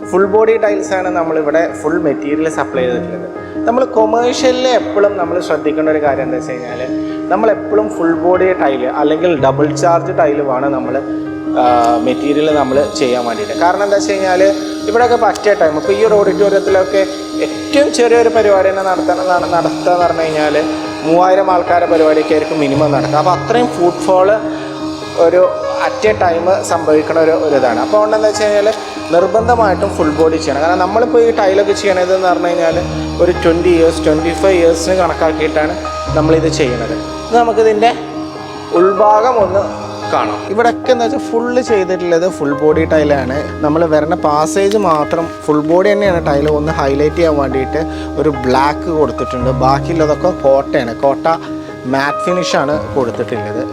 Full body ടൈൽസാണ് നമ്മളിവിടെ full material supply ചെയ്തിട്ടുള്ളത്. നമ്മൾ കൊമേഴ്ഷ്യലിൽ എപ്പോഴും നമ്മൾ ശ്രദ്ധിക്കേണ്ട ഒരു കാര്യം എന്താ വെച്ച് കഴിഞ്ഞാൽ, നമ്മളെപ്പോഴും ഫുൾ ബോഡി ടൈല് അല്ലെങ്കിൽ ഡബിൾ ചാർജ് ടൈല് വേണം നമ്മൾ മെറ്റീരിയൽ നമ്മൾ ചെയ്യാൻ വേണ്ടിയിട്ട്. കാരണം എന്താ വെച്ച് കഴിഞ്ഞാൽ ഇവിടെയൊക്കെ പറ്റിയ ടൈം, ഇപ്പോൾ ഈ ഒരു ഓഡിറ്റോറിയത്തിലൊക്കെ ഏറ്റവും ചെറിയൊരു പരിപാടി തന്നെ നടത്തുക എന്ന് പറഞ്ഞു കഴിഞ്ഞാൽ 3000 ആൾക്കാരുടെ പരിപാടിയൊക്കെ ആയിരിക്കും മിനിമം നടക്കുക. അപ്പോൾ അത്രയും ഫുട്ഫോൾ ഒരു അറ്റ് എ ടൈം സംഭവിക്കുന്ന ഒരു ഇതാണ്. അപ്പോൾ അതുകൊണ്ടെന്ന് വെച്ച് കഴിഞ്ഞാൽ നിർബന്ധമായിട്ടും ഫുൾ ബോഡി ചെയ്യണം. കാരണം നമ്മളിപ്പോൾ ഈ ടൈലൊക്കെ ചെയ്യണതെന്ന് പറഞ്ഞു കഴിഞ്ഞാൽ ഒരു 20 years 25 years കണക്കാക്കിയിട്ടാണ് നമ്മളിത് ചെയ്യണത്. ഇത് നമുക്കിതിൻ്റെ ഉൾഭാഗം ഒന്ന് കാണാം. ഇവിടെയൊക്കെ എന്ന് വെച്ചാൽ ഫുള്ള് ചെയ്തിട്ടുള്ളത് ഫുൾ ബോഡി ടൈലാണ്. നമ്മൾ വരുന്ന പാസേജ് മാത്രം ഫുൾ ബോഡി തന്നെയാണ് ടൈല്. ഒന്ന് ഹൈലൈറ്റ് ചെയ്യാൻ വേണ്ടിയിട്ട് ഒരു ബ്ലാക്ക് കൊടുത്തിട്ടുണ്ട്. ബാക്കിയുള്ളതൊക്കെ കോട്ടയാണ്. കോട്ട മാറ്റ് ഫിനിഷാണ് കൊടുത്തിട്ടുള്ളത്.